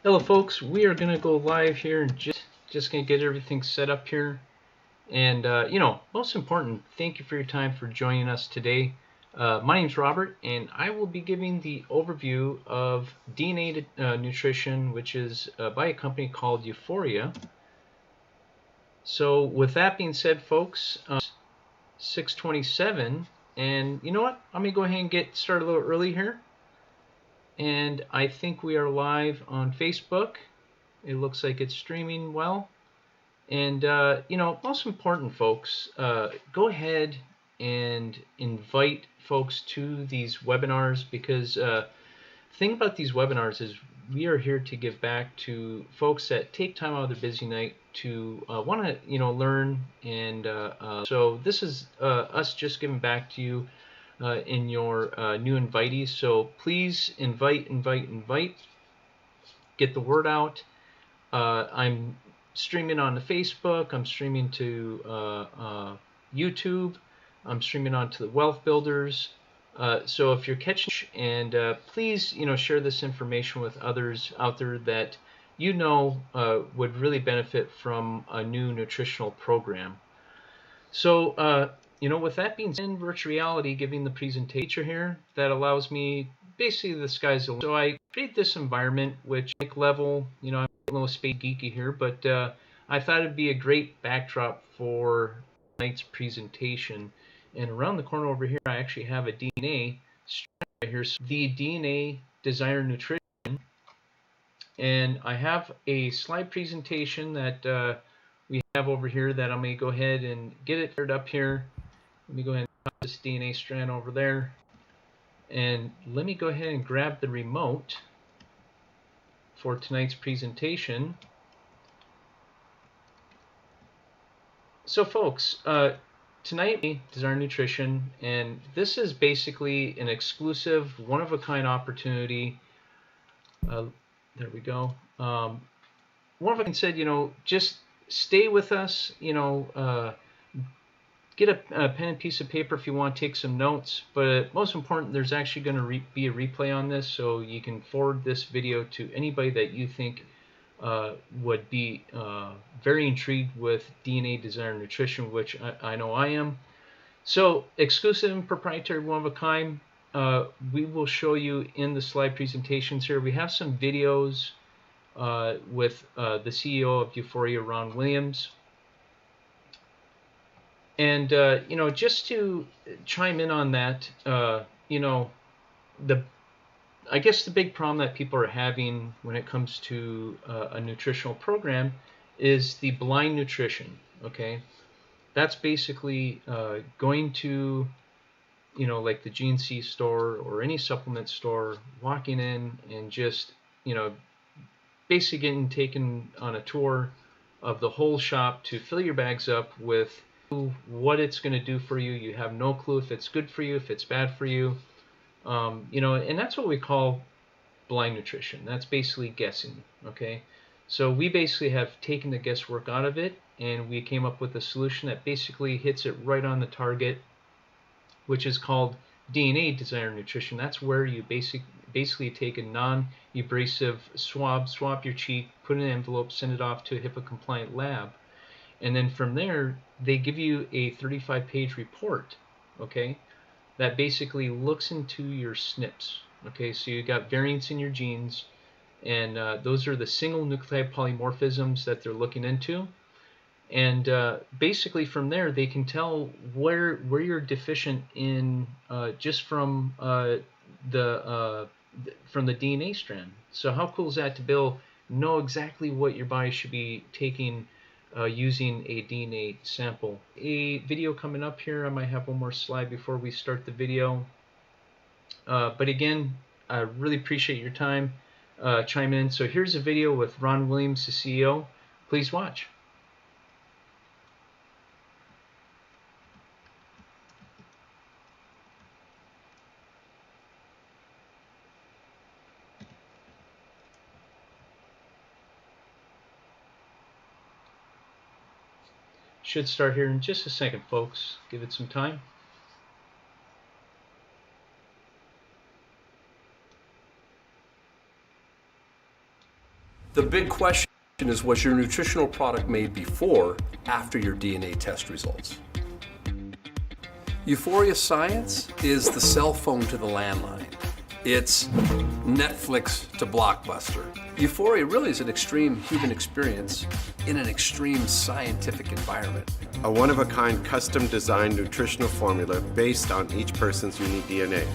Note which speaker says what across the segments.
Speaker 1: Hello folks, we are going to go live here and just going to get everything set up here. And most important, thank you for your time for joining us today. My name is Robert, and I will be giving the overview of DNA nutrition, which is by a company called Euphoria. So with that being said, folks, 6:27, and you know what? I'm going to go ahead and get started a little early here. And I think we are live on Facebook. It looks like it's streaming well. And, most important, folks, go ahead and invite folks to these webinars, because the thing about these webinars is we are here to give back to folks that take time out of their busy night to want to, learn. And so this is us just giving back to you in your new invitees. So please invite. Get the word out. I'm streaming on the Facebook. I'm streaming to YouTube. I'm streaming onto the Wealth Builders. So if you're catching, and please, share this information with others out there that would really benefit from a new nutritional program. So, with that being said, in virtual reality, giving the presentation here, that allows me, basically the sky's the limit. So I create this environment, which level, I'm a little space geeky here, but I thought it'd be a great backdrop for tonight's presentation. And around the corner over here, I actually have a DNA strand right here, so the DNA Desire Nutrition. And I have a slide presentation that we have over here that I'm going to go ahead and get it paired up here. Let me go ahead and put this DNA strand over there. And let me go ahead and grab the remote for tonight's presentation. So folks, tonight is our nutrition, and this is basically an exclusive, one-of-a-kind opportunity. There we go. One of them said, just stay with us, get a pen and piece of paper if you want to take some notes, but most important, there's actually going to be a replay on this, so you can forward this video to anybody that you think would be very intrigued with DNA Desire Nutrition, which I know I am. So exclusive and proprietary, one of a kind. We will show you in the slide presentations here. We have some videos with the CEO of Euphoria, Ron Williams. And, just to chime in on that, I guess the big problem that people are having when it comes to a nutritional program is the blind nutrition, okay? That's basically going to, like the GNC store or any supplement store, walking in and just, basically getting taken on a tour of the whole shop to fill your bags up with what it's going to do for you. You have no clue if it's good for you, if it's bad for you. And that's what we call blind nutrition. That's basically guessing, okay? So we basically have taken the guesswork out of it, and we came up with a solution that basically hits it right on the target, which is called DNA Desire Nutrition. That's where you basically take a non-abrasive swab your cheek, put it in an envelope, send it off to a HIPAA-compliant lab. And then from there, they give you a 35-page report, okay, that basically looks into your SNPs, okay? So you got variants in your genes, and those are the single nucleotide polymorphisms that they're looking into. And basically from there, they can tell where you're deficient in just from the DNA strand. So how cool is that to be able to know exactly what your body should be taking using a DNA sample. A video coming up here. I might have one more slide before we start the video. But again, I really appreciate your time chiming in. So here's a video with Ron Williams, the CEO. Please watch. Should start here in just a second, folks. Give it some time.
Speaker 2: The big question is, was your nutritional product made before, after your DNA test results? Euphoria Science is the cell phone to the landline. It's Netflix to Blockbuster. Euphoria really is an extreme human experience in an extreme scientific environment.
Speaker 3: A one-of-a-kind custom-designed nutritional formula based on each person's unique DNA.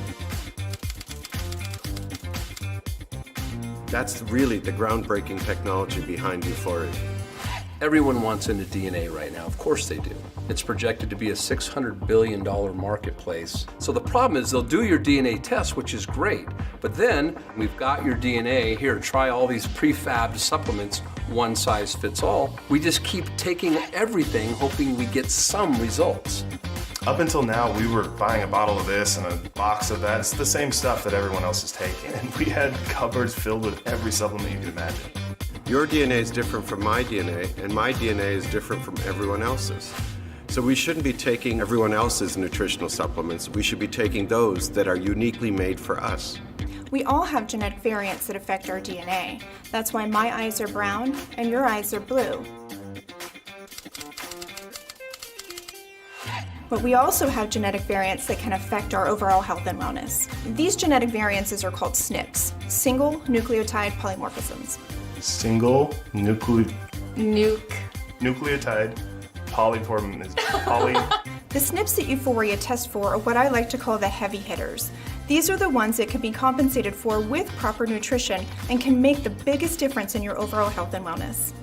Speaker 3: That's really the groundbreaking technology behind Euphoria.
Speaker 2: Everyone wants into DNA right now. Of course they do. It's projected to be a $600 billion marketplace. So the problem is they'll do your DNA test, which is great, but then we've got your DNA, here, try all these prefabbed supplements, one size fits all. We just keep taking everything, hoping we get some results.
Speaker 4: Up until now, we were buying a bottle of this and a box of that. It's the same stuff that everyone else is taking. And we had cupboards filled with every supplement you could imagine.
Speaker 3: Your DNA is different from my DNA, and my DNA is different from everyone else's. So we shouldn't be taking everyone else's nutritional supplements. We should be taking those that are uniquely made for us.
Speaker 5: We all have genetic variants that affect our DNA. That's why my eyes are brown and your eyes are blue. But we also have genetic variants that can affect our overall health and wellness. These genetic variances are called SNPs, single nucleotide polymorphisms.
Speaker 4: Single
Speaker 5: Nuke.
Speaker 4: nucleotide poly.
Speaker 5: The SNPs that Euphoria tests for are what I like to call the heavy hitters. These are the ones that can be compensated for with proper nutrition and can make the biggest difference in your overall health and wellness.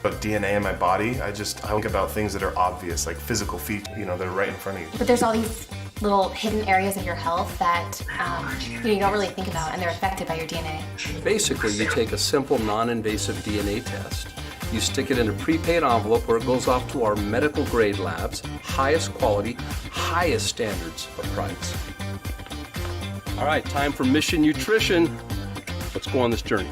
Speaker 4: But DNA in my body, I think about things that are obvious, like physical features, that are right in front of you.
Speaker 6: But there's all these little hidden areas of your health that you don't really think about, and they're affected by your DNA.
Speaker 2: Basically, you take a simple non-invasive DNA test, you stick it in a prepaid envelope where it goes off to our medical grade labs, highest quality, highest standards of price. All right, time for Mission Nutrition. Let's go on this journey.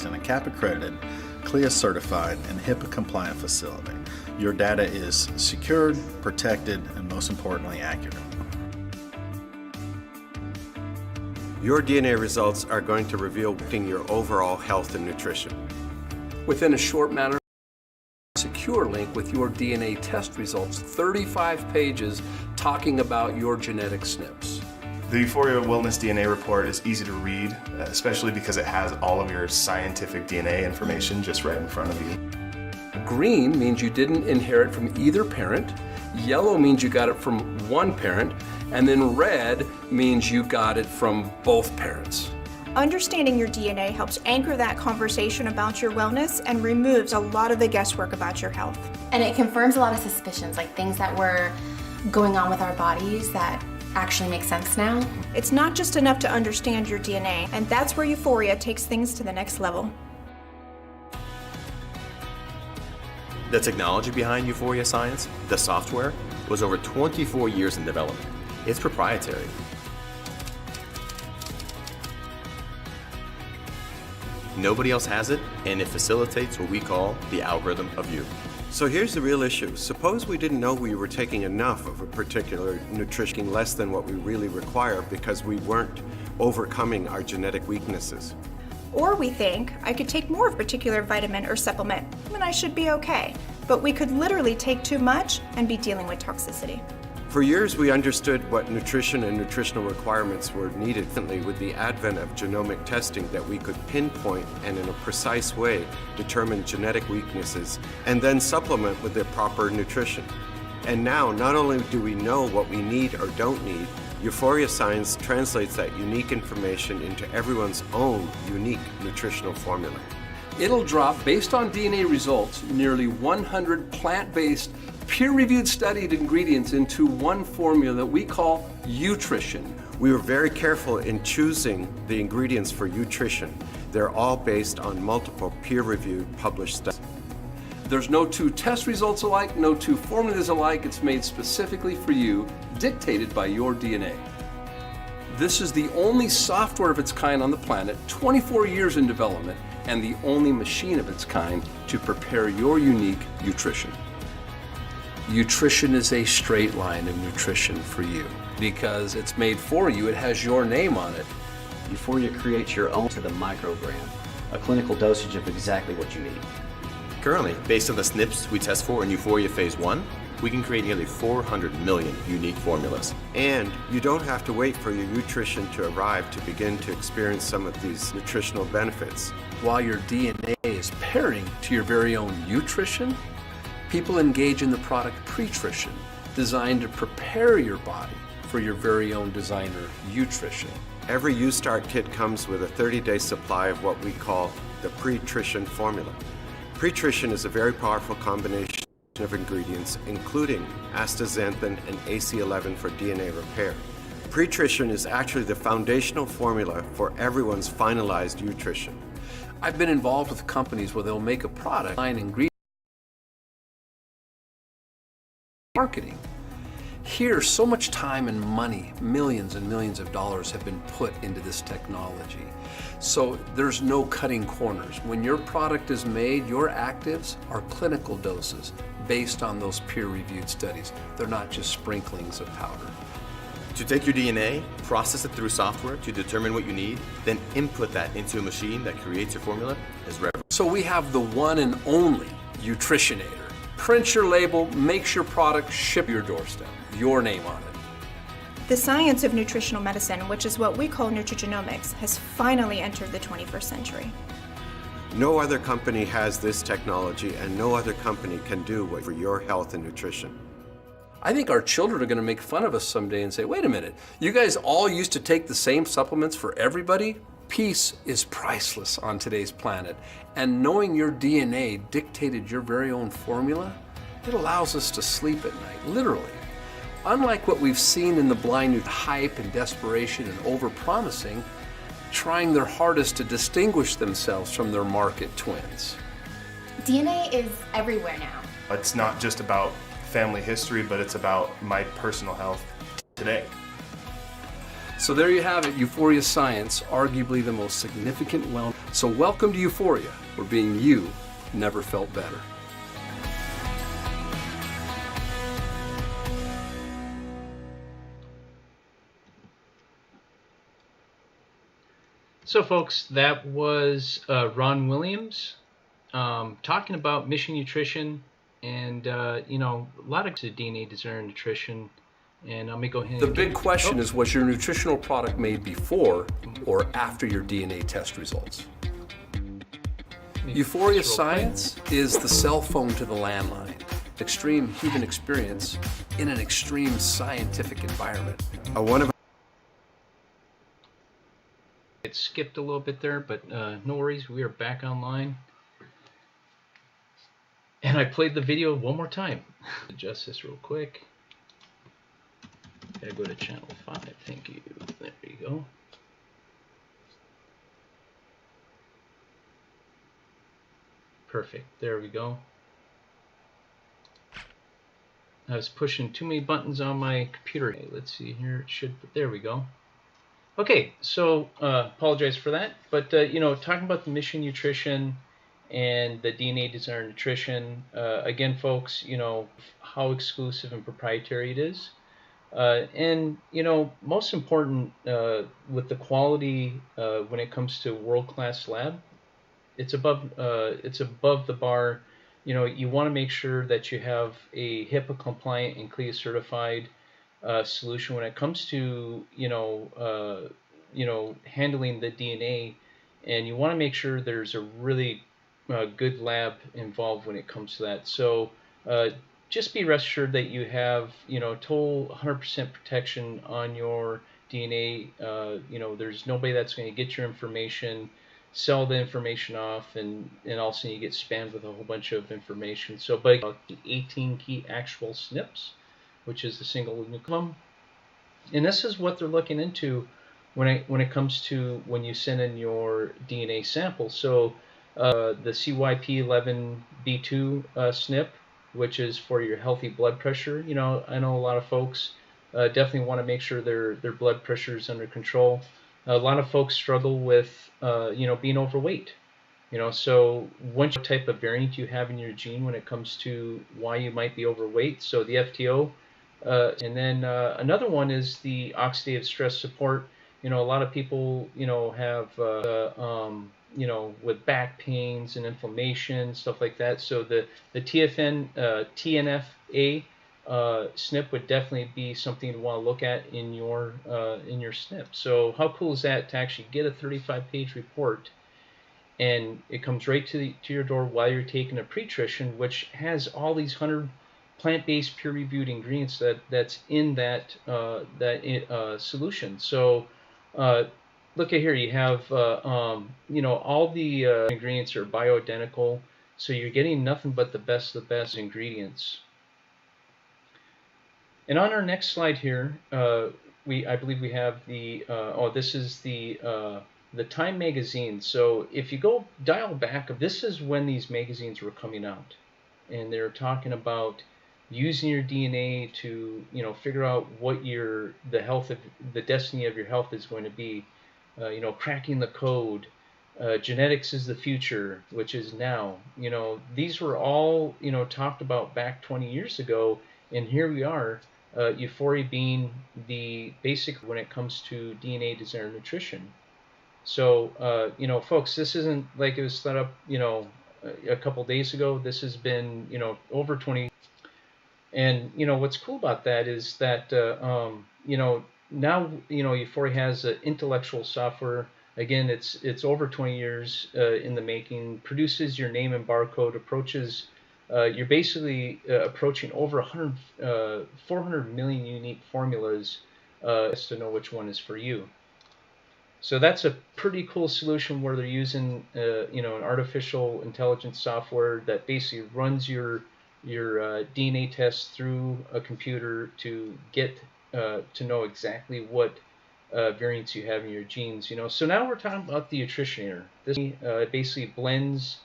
Speaker 7: In a CAP accredited, CLIA certified, and HIPAA compliant facility. Your data is secured, protected, and most importantly, accurate.
Speaker 3: Your DNA results are going to reveal your overall health and nutrition.
Speaker 2: Within a short matter, secure link with your DNA test results, 35 pages talking about your genetic SNPs.
Speaker 4: The Euphoria Wellness DNA report is easy to read, especially because it has all of your scientific DNA information just right in front of you.
Speaker 2: Green means you didn't inherit from either parent, yellow means you got it from one parent, and then red means you got it from both parents.
Speaker 5: Understanding your DNA helps anchor that conversation about your wellness and removes a lot of the guesswork about your health.
Speaker 6: And it confirms a lot of suspicions, like things that were going on with our bodies that actually make sense now.
Speaker 5: It's not just enough to understand your DNA, and that's where Euphoria takes things to the next level.
Speaker 8: The technology behind Euphoria Science, the software, was over 24 years in development. It's proprietary. Nobody else has it, and it facilitates what we call the algorithm of you.
Speaker 3: So here's the real issue. Suppose we didn't know we were taking enough of a particular nutrition, less than what we really require because we weren't overcoming our genetic weaknesses.
Speaker 5: Or we think, I could take more of a particular vitamin or supplement, and I should be okay. But we could literally take too much and be dealing with toxicity.
Speaker 3: For years, we understood what nutrition and nutritional requirements were needed. With the advent of genomic testing, that we could pinpoint and in a precise way determine genetic weaknesses and then supplement with the proper nutrition. And now, not only do we know what we need or don't need, Euphoria Science translates that unique information into everyone's own unique nutritional formula.
Speaker 2: It'll drop, based on DNA results, nearly 100 plant-based, peer-reviewed studied ingredients into one formula that we call Youtrition.
Speaker 3: We were very careful in choosing the ingredients for Youtrition. They're all based on multiple peer-reviewed published studies.
Speaker 2: There's no two test results alike, no two formulas alike. It's made specifically for you, dictated by your DNA. This is the only software of its kind on the planet, 24 years in development, and the only machine of its kind to prepare your unique Youtrition. Nutrition is a straight line of nutrition for you because it's made for you. It has your name on it.
Speaker 9: Euphoria creates your own to the microgram, a clinical dosage of exactly what you need.
Speaker 8: Currently, based on the SNPs we test for in Euphoria Phase 1, we can create nearly 400 million unique formulas.
Speaker 3: And you don't have to wait for your nutrition to arrive to begin to experience some of these nutritional benefits.
Speaker 2: While your DNA is pairing to your very own nutrition, people engage in the product pretrition, designed to prepare your body for your very own designer nutrition.
Speaker 3: Every U-Start kit comes with a 30-day supply of what we call the pretrition formula. Pretrition is a very powerful combination of ingredients, including astaxanthin and AC11 for DNA repair. Pretrition is actually the foundational formula for everyone's finalized nutrition.
Speaker 2: I've been involved with companies where they'll make a product, line ingredient marketing. Here, so much time and money, millions and millions of dollars have been put into this technology. So there's no cutting corners. When your product is made, your actives are clinical doses based on those peer-reviewed studies. They're not just sprinklings of powder.
Speaker 8: To take your DNA, process it through software to determine what you need, then input that into a machine that creates your formula is revenue.
Speaker 2: So we have the one and only Nutritionator. Print your label, makes your product, ship your doorstep, your name on it.
Speaker 5: The science of nutritional medicine, which is what we call nutrigenomics, has finally entered the 21st century.
Speaker 3: No other company has this technology, and no other company can do what for your health and nutrition.
Speaker 2: I think our children are going to make fun of us someday and say, wait a minute, you guys all used to take the same supplements for everybody? Peace is priceless on today's planet, and knowing your DNA dictated your very own formula, it allows us to sleep at night, literally. Unlike what we've seen in the blind hype and desperation and overpromising, trying their hardest to distinguish themselves from their market twins.
Speaker 6: DNA is everywhere now.
Speaker 4: It's not just about family history, but it's about my personal health today.
Speaker 2: So there you have it, Euphoria Science, arguably the most significant wellness. So welcome to Euphoria, where being you never felt better.
Speaker 1: So, folks, that was Ron Williams talking about Mission Nutrition and, you know, a lot of DNA designer nutrition. And let me go ahead.
Speaker 2: The big question is, was your nutritional product made before or after your DNA test results? Euphoria Science is the cell phone to the landline. Extreme human experience in an extreme scientific environment.
Speaker 1: It skipped a little bit there, but no worries. We are back online. And I played the video one more time. Adjust this real quick. Gotta go to channel 5. Thank you. There you go. Perfect. There we go. I was pushing too many buttons on my computer. Okay, let's see here. It should. There we go. Okay, so apologize for that. But you know, talking about the Mission Nutrition and the DNA Designer Nutrition, again, folks, you know how exclusive and proprietary it is. And you know, most important with the quality when it comes to world-class lab, it's above the bar. You know, you want to make sure that you have a HIPAA compliant and CLIA certified solution when it comes to you know handling the DNA, and you want to make sure there's a really good lab involved when it comes to that. So just be rest assured that you have, you know, total 100% protection on your DNA. You know, there's nobody that's going to get your information, sell the information off, and all of a sudden you get spammed with a whole bunch of information. So, but the 18 key actual SNPs, which is the single nucleum, and this is what they're looking into when it comes to when you send in your DNA sample. So, the CYP11B2 SNP, which is for your healthy blood pressure. You know, I know a lot of folks definitely want to make sure their blood pressure is under control. A lot of folks struggle with you know, being overweight. So once you know what type of variant you have in your gene when it comes to why you might be overweight, so the FTO, and then another one is the oxidative stress support. A lot of people, have, with back pains and inflammation, stuff like that. So the TNFA SNP would definitely be something to want to look at in your SNP. So how cool is that to actually get a 35-page report, and it comes right to your door while you're taking a pre-nutrition, which has all these 100 plant-based peer-reviewed ingredients that's in that solution. So look at here, you have all the ingredients are bioidentical, so you're getting nothing but the best of the best ingredients. And on our next slide here, I believe we have the this is the Time magazine. So if you go dial back, this is when these magazines were coming out, and they're talking about using your DNA to figure out what the destiny of your health is going to be. Cracking the code. Genetics is the future, which is now. These were all talked about back 20 years ago, and here we are. Euphoria being the basic when it comes to DNA designer nutrition. So, folks, this isn't like it was set up, a couple days ago. This has been, over 20. And, what's cool about that is that, now, Euphoria has intellectual software. Again, it's over 20 years in the making, produces your name and barcode, approaches. You're basically approaching over 400 million unique formulas to know which one is for you. So that's a pretty cool solution where they're using an artificial intelligence software that basically runs your DNA test through a computer to get to know exactly what variants you have in your genes. So now we're talking about the nutritionator. This basically blends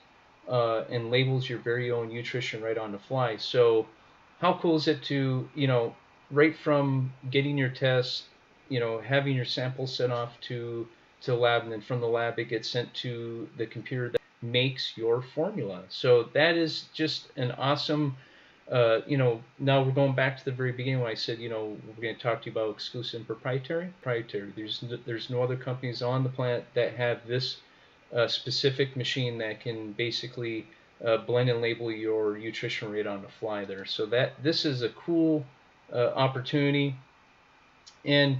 Speaker 1: and labels your very own nutrition right on the fly. So how cool is it to, right from getting your test, having your sample sent off to the lab, and then from the lab it gets sent to the computer that makes your formula. So that is just an awesome, now we're going back to the very beginning when I said, we're going to talk to you about exclusive and proprietary. There's no other companies on the planet that have this specific machine that can basically blend and label your nutrition right on the fly there. So this is a cool opportunity. And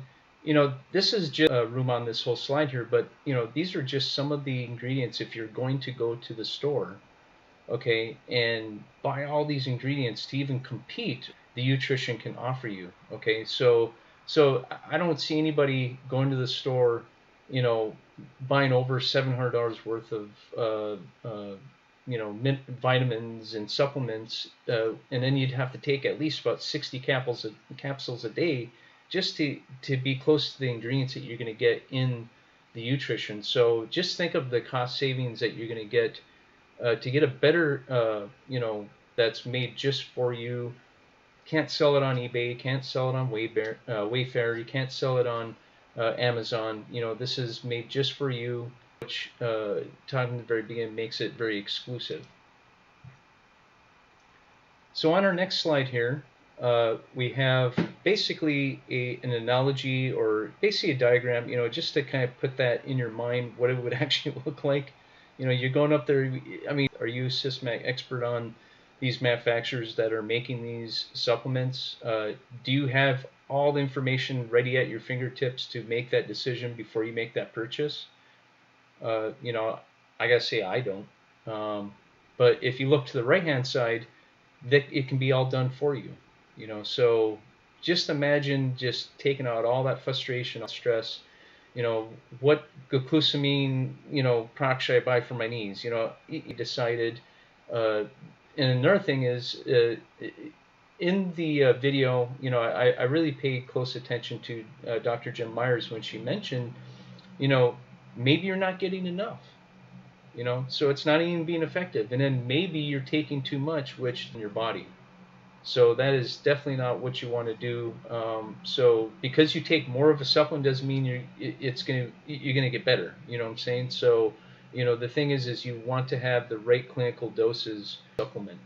Speaker 1: this is just room on this whole slide here, but these are just some of the ingredients. If you're going to go to the store, okay, and buy all these ingredients to even compete, the nutrition can offer you. Okay, so I don't see anybody going to the store, buying over $700 worth of vitamins and supplements, and then you'd have to take at least about 60 capsules a day just to be close to the ingredients that you're going to get in the nutrition. So just think of the cost savings that you're going to get a better, that's made just for you. Can't sell it on eBay, can't sell it on Wayfair, you can't sell it on Amazon. This is made just for you, which, talking at the very beginning, makes it very exclusive. So on our next slide here, we have basically an analogy, or basically a diagram, just to kind of put that in your mind, what it would actually look like. You're going up there. I mean, are you a systematic expert on these manufacturers that are making these supplements? Do you have all the information ready at your fingertips to make that decision before you make that purchase? I gotta say I don't. But if you look to the right-hand side, that it can be all done for you. So just imagine just taking out all that frustration, all stress. What glucosamine, product should I buy for my knees? You decided. And another thing is, in the video, I really paid close attention to Dr. Jim Myers when she mentioned, maybe you're not getting enough. So it's not even being effective. And then maybe you're taking too much, which in your body. So that is definitely not what you want to do. So because you take more of a supplement doesn't mean you're gonna get better. You know what I'm saying? So The thing is you want to have the right clinical doses supplement.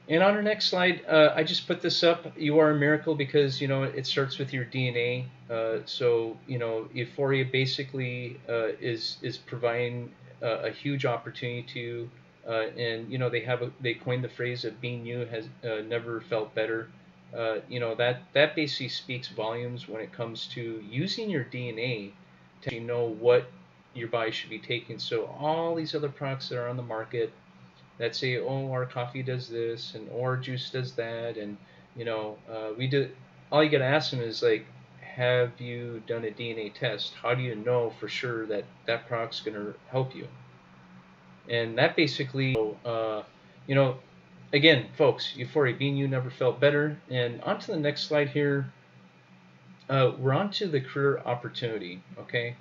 Speaker 1: And on our next slide, I just put this up. You are a miracle because it starts with your DNA. So Euphoria basically is providing a huge opportunity to you. And they coined the phrase of being you has never felt better. That basically speaks volumes when it comes to using your DNA to actually know what your body should be taking. So all these other products that are on the market that say, oh, our coffee does this and our juice does that, and we do. All you gotta ask them is like, have you done a DNA test? How do you know for sure that that product's gonna help you? And that basically, again, folks, Euphoria, being you never felt better. And on to the next slide here. We're on to the career opportunity, okay?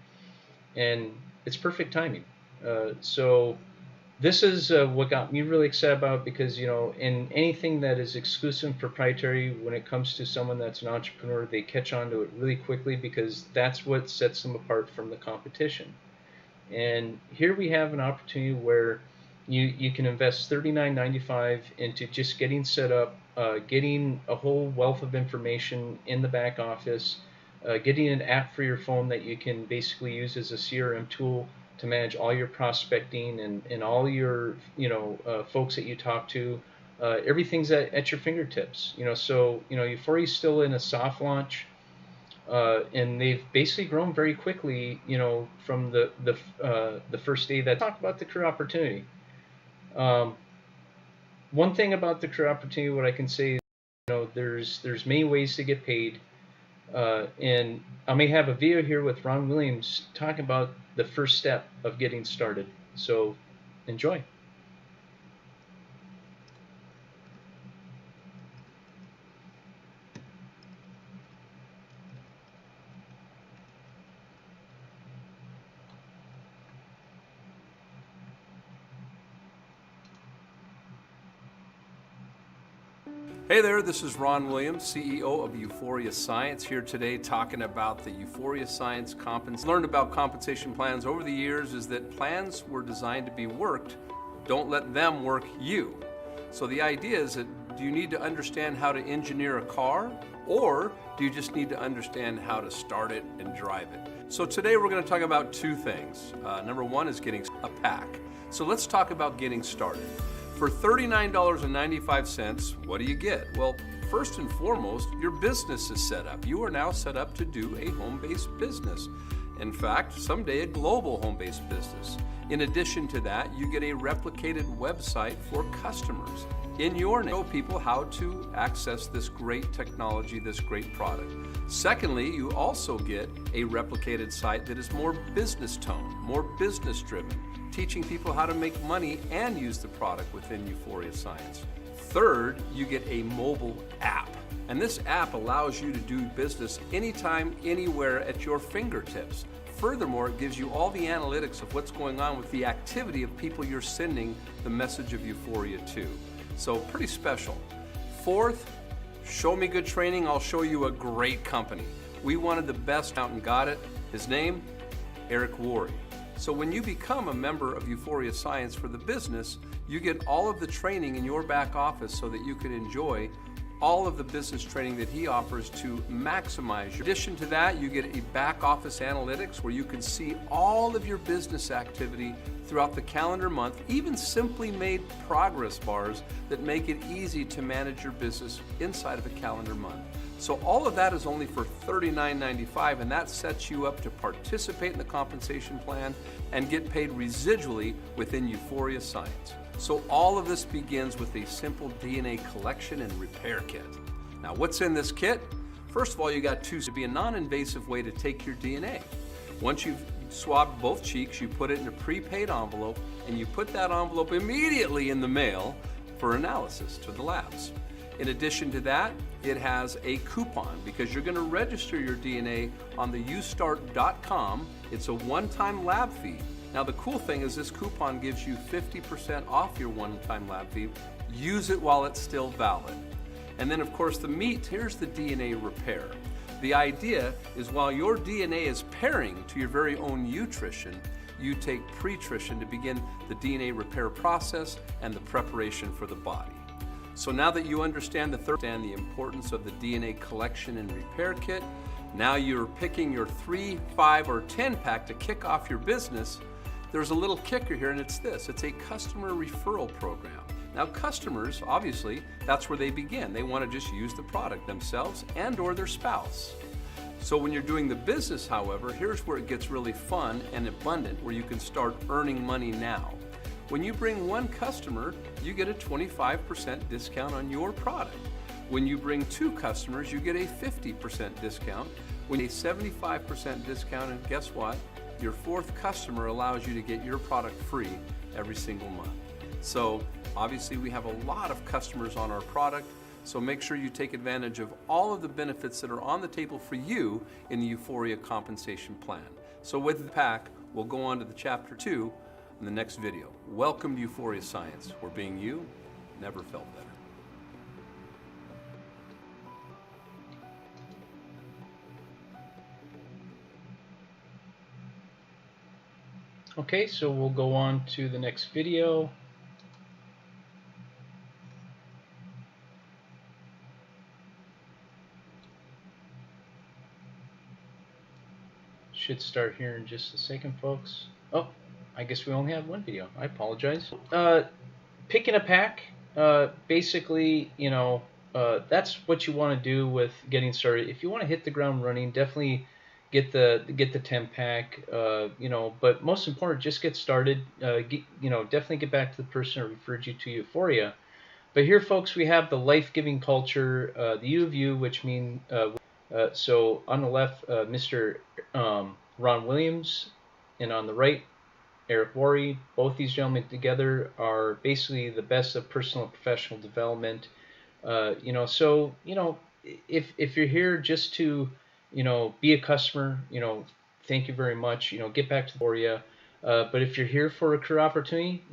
Speaker 1: And it's perfect timing. So this is what got me really excited about, because in anything that is exclusive and proprietary, when it comes to someone that's an entrepreneur, they catch on to it really quickly because that's what sets them apart from the competition. And here we have an opportunity where you can invest $39.95 into just getting set up, getting a whole wealth of information in the back office, getting an app for your phone that you can basically use as a CRM tool to manage all your prospecting and all your folks that you talk to. Everything's at your fingertips. So Euphoria's still in a soft launch. And they've basically grown very quickly, from the first day that talked about the career opportunity. One thing about the career opportunity, what I can say is, there's many ways to get paid, and I may have a video here with Ron Williams talking about the first step of getting started. So, enjoy.
Speaker 2: Hey there, this is Ron Williams, CEO of Euphoria Science, here today talking about the Euphoria Science compensation. Learned about compensation plans over the years is that plans were designed to be worked. Don't let them work you. So the idea is that, do you need to understand how to engineer a car, or do you just need to understand how to start it and drive it? So today we're going to talk about two things. Number one is getting a pack. So let's talk about getting started. For $39.95, what do you get? Well, first and foremost, your business is set up. You are now set up to do a home-based business. In fact, someday a global home-based business. In addition to that, you get a replicated website for customers in your name. Show people how to access this great technology, this great product. Secondly, you also get a replicated site that is more business tone, more business driven, teaching people how to make money and use the product within Euphoria Science. Third, you get a mobile app. And this app allows you to do business anytime, anywhere at your fingertips. Furthermore, it gives you all the analytics of what's going on with the activity of people you're sending the message of Euphoria to. So pretty special. Fourth, show me good training, I'll show you a great company. We wanted the best out and got it. His name, Eric Worre. So when you become a member of Euphoria Science for the business, you get all of the training in your back office so that you can enjoy all of the business training that he offers to maximize. In addition to that, you get a back office analytics where you can see all of your business activity throughout the calendar month, even simply made progress bars that make it easy to manage your business inside of a calendar month. So all of that is only for $39.95, and that sets you up to participate in the compensation plan and get paid residually within Euphoria Science. So all of this begins with a simple DNA collection and repair kit. Now, what's in this kit? First of all, you got two to be a non-invasive way to take your DNA. Once you've swabbed both cheeks, you put it in a prepaid envelope, and you put that envelope immediately in the mail for analysis to the labs. In addition to that, it has a coupon because you're going to register your DNA on the youstart.com. It's a one-time lab fee. Now the cool thing is this coupon gives you 50% off your one-time lab fee. Use it while it's still valid. And then of course the meat, here's the DNA repair. The idea is while your DNA is pairing to your very own nutrition, you take pretrition to begin the DNA repair process and the preparation for the body. So now that you understand the importance of the DNA collection and repair kit, now you're picking your 3, 5, or 10 pack to kick off your business. There's a little kicker here, and it's this. It's a customer referral program. Now customers, obviously, that's where they begin. They want to just use the product themselves and or their spouse. So when you're doing the business, however, here's where it gets really fun and abundant, where you can start earning money now. When you bring one customer, you get a 25% discount on your product. When you bring 2 customers, you get a 50% discount. When a 75% discount, and guess what? Your 4th customer allows you to get your product free every single month. So obviously we have a lot of customers on our product, so make sure you take advantage of all of the benefits that are on the table for you in the Euphoria compensation plan. So with the pack, we'll go on to the chapter 2 in the next video. Welcome to Euphoria Science, where being you never felt better.
Speaker 1: Okay, so we'll go on to the next video. Should start here in just a second, folks. Oh, I guess we only have one video. I apologize. Picking a pack, basically, that's what you want to do with getting started. If you want to hit the ground running, definitely get the 10 pack. But most important, just get started. Definitely get back to the person who referred you to Euphoria. But here, folks, we have the life-giving culture, the U of U, which means so on the left, Mr. Ron Williams, and on the right, Eric Worre. Both these gentlemen together are basically the best of personal and professional development. If you're here just to, be a customer, thank you very much. Get back to Euphoria. But if you're here for a career opportunity,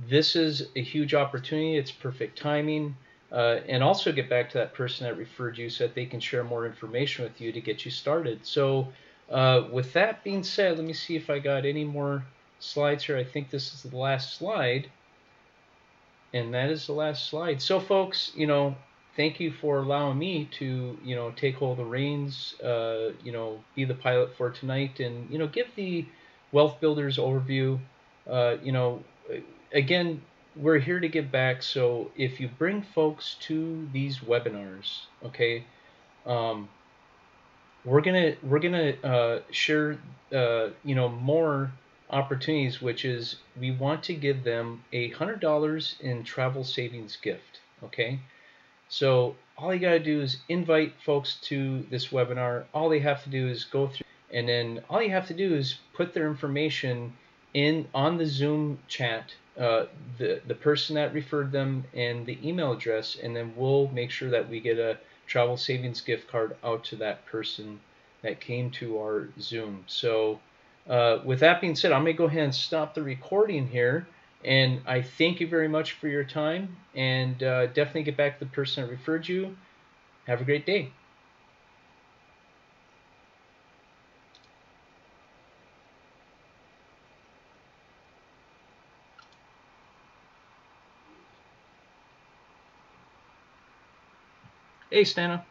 Speaker 1: this is a huge opportunity. It's perfect timing. And also get back to that person that referred you so that they can share more information with you to get you started. So with that being said, let me see if I got any more slides here. I think this is the last slide. And that is the last slide. So folks, thank you for allowing me to, take hold of the reins, be the pilot for tonight and, give the Wealth Builders overview. Again, we're here to give back. So if you bring folks to these webinars, okay, we're gonna share more opportunities, which is we want to give them $100 in travel savings gift. Okay, so all you gotta do is invite folks to this webinar. All they have to do is go through, and then all you have to do is put their information in on the Zoom chat, the person that referred them and the email address, and then we'll make sure that we get a travel savings gift card out to that person that came to our Zoom. So with that being said, I'm going to go ahead and stop the recording here, and I thank you very much for your time, and definitely get back to the person that referred you. Have a great day. Hey, Stana.